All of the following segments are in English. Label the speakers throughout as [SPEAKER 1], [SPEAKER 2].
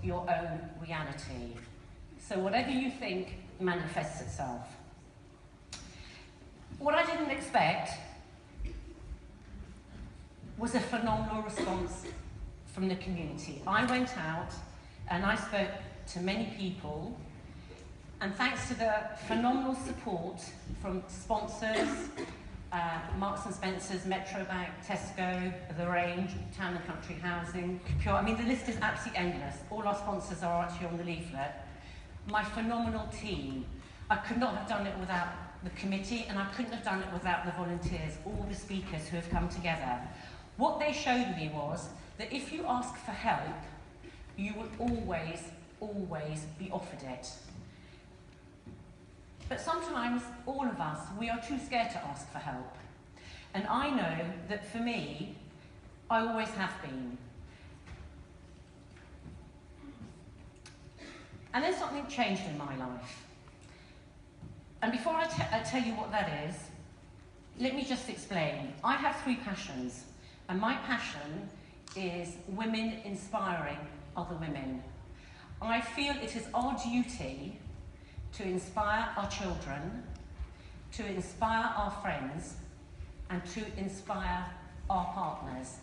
[SPEAKER 1] your own reality. So whatever you think manifests itself. What I didn't expect was a phenomenal response from the community. I went out and I spoke to many people, and thanks to the phenomenal support from sponsors, Marks and Spencer's, Metro Bank, Tesco, The Range, Town and Country Housing, Pure. I mean, the list is absolutely endless. All our sponsors are actually on the leaflet. My phenomenal team. I could not have done it without the committee, and I couldn't have done it without the volunteers, all the speakers who have come together. What they showed me was that if you ask for help, you will always, always be offered it. But sometimes, all of us, we are too scared to ask for help. And I know that for me, I always have been. And then something changed in my life. And before I tell you what that is, let me just explain. I have 3 passions, and my passion is women inspiring other women. I feel it is our duty to inspire our children, to inspire our friends, and to inspire our partners.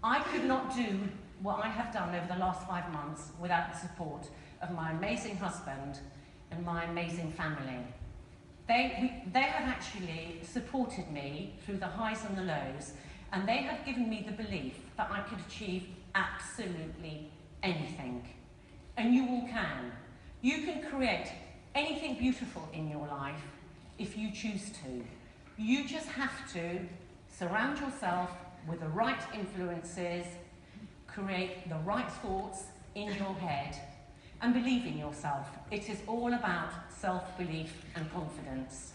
[SPEAKER 1] I could not do what I have done over the last 5 months without the support of my amazing husband and my amazing family. They have actually supported me through the highs and the lows, and they have given me the belief that I could achieve absolutely anything. And you all can. You can create anything beautiful in your life if you choose to. You just have to surround yourself with the right influences, create the right thoughts in your head, and believe in yourself. It is all about self-belief and confidence.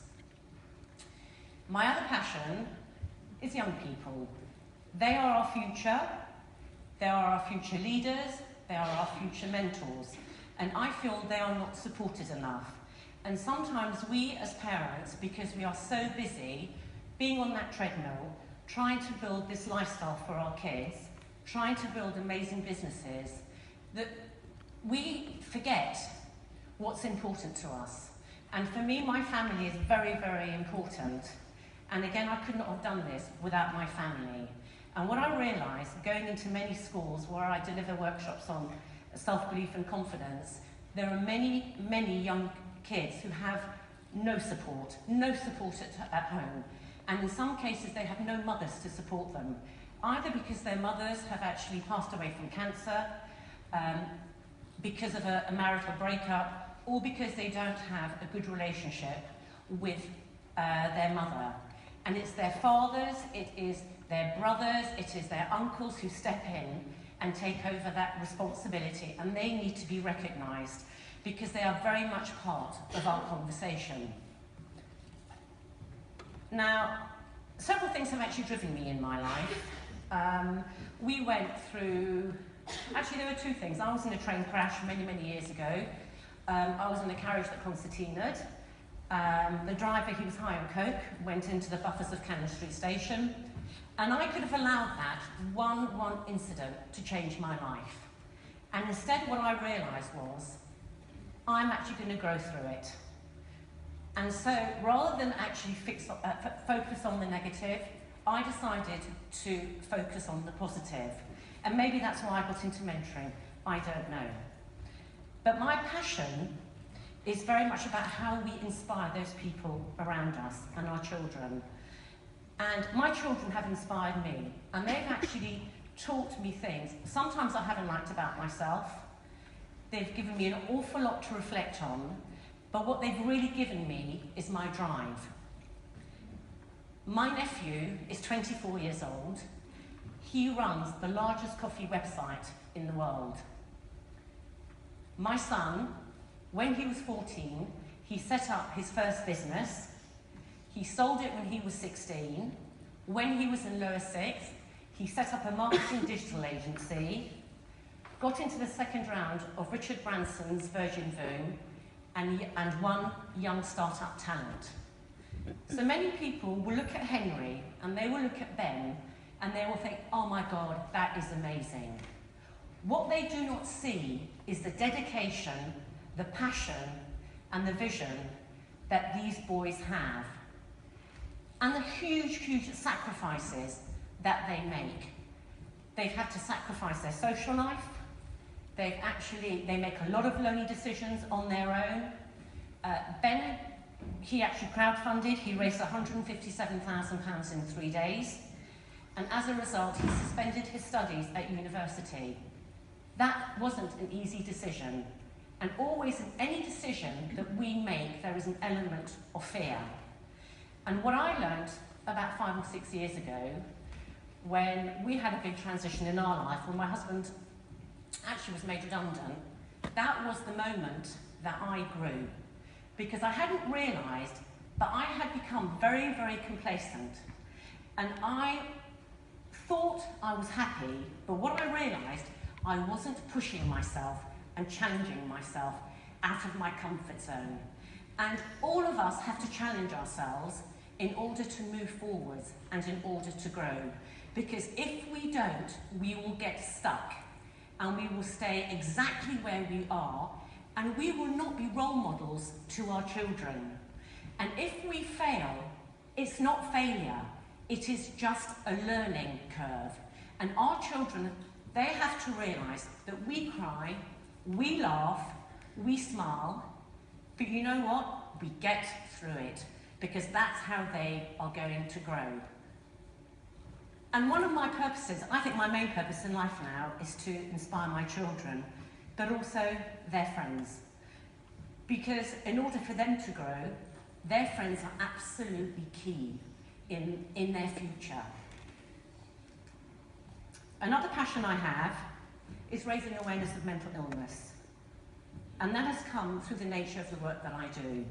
[SPEAKER 1] My other passion is young people. They are our future. They are our future leaders. They are our future mentors. And I feel they are not supported enough. And sometimes we as parents, because we are so busy being on that treadmill, trying to build this lifestyle for our kids, trying to build amazing businesses, that we forget what's important to us. And for me, my family is very, very important. And again, I could not have done this without my family. And what I realised, going into many schools where I deliver workshops on self-belief and confidence, there are many, many young kids who have no support at home. And in some cases, they have no mothers to support them, either because their mothers have actually passed away from cancer, because of a marital breakup, or because they don't have a good relationship with their mother. And it's their fathers, it is their brothers, it is their uncles who step in and take over that responsibility, and they need to be recognised because they are very much part of our conversation. Now, several things have actually driven me in my life. We went through, actually there were 2 things. I was in a train crash many, many years ago. I was in a carriage that concertinaed. The driver, he was high on coke, went into the buffers of Cannon Street Station, and I could have allowed that one incident to change my life. And instead what I realised was, I'm actually going to grow through it. And so, rather than actually focus on the negative, I decided to focus on the positive. And maybe that's why I got into mentoring, I don't know. But my passion is very much about how we inspire those people around us and our children. And my children have inspired me, and they've actually taught me things. Sometimes I haven't liked about myself. They've given me an awful lot to reflect on, but what they've really given me is my drive. My nephew is 24 years old. He runs the largest coffee website in the world. My son, when he was 14, he set up his first business. He sold it when he was 16. When he was in lower 6th, he set up a marketing digital agency, got into the second round of Richard Branson's Virgin Voom, and won Young Startup Talent. So many people will look at Henry, and they will look at Ben, and they will think, oh my God, that is amazing. What they do not see is the dedication, the passion, and the vision that these boys have, and the huge, huge sacrifices that they make. They've had to sacrifice their social life. They make a lot of lonely decisions on their own. Ben, he actually crowdfunded. He raised £157,000 in 3 days. And as a result, he suspended his studies at university. That wasn't an easy decision. And always in any decision that we make, there is an element of fear. And what I learned about 5 or 6 years ago, when we had a big transition in our life, when my husband actually was made redundant, that was the moment that I grew. Because I hadn't realised, but I had become very, very complacent. And I thought I was happy, but what I realised, I wasn't pushing myself and challenging myself out of my comfort zone. And all of us have to challenge ourselves in order to move forwards and in order to grow. Because if we don't, we will get stuck and we will stay exactly where we are, and we will not be role models to our children. And if we fail, it's not failure, it is just a learning curve. And our children, they have to realise that we cry, we laugh, we smile, but you know what? We get through it, because that's how they are going to grow. And one of my purposes, I think my main purpose in life now, is to inspire my children, but also their friends. Because in order for them to grow, their friends are absolutely key in their future. Another passion I have is raising awareness of mental illness. And that has come through the nature of the work that I do.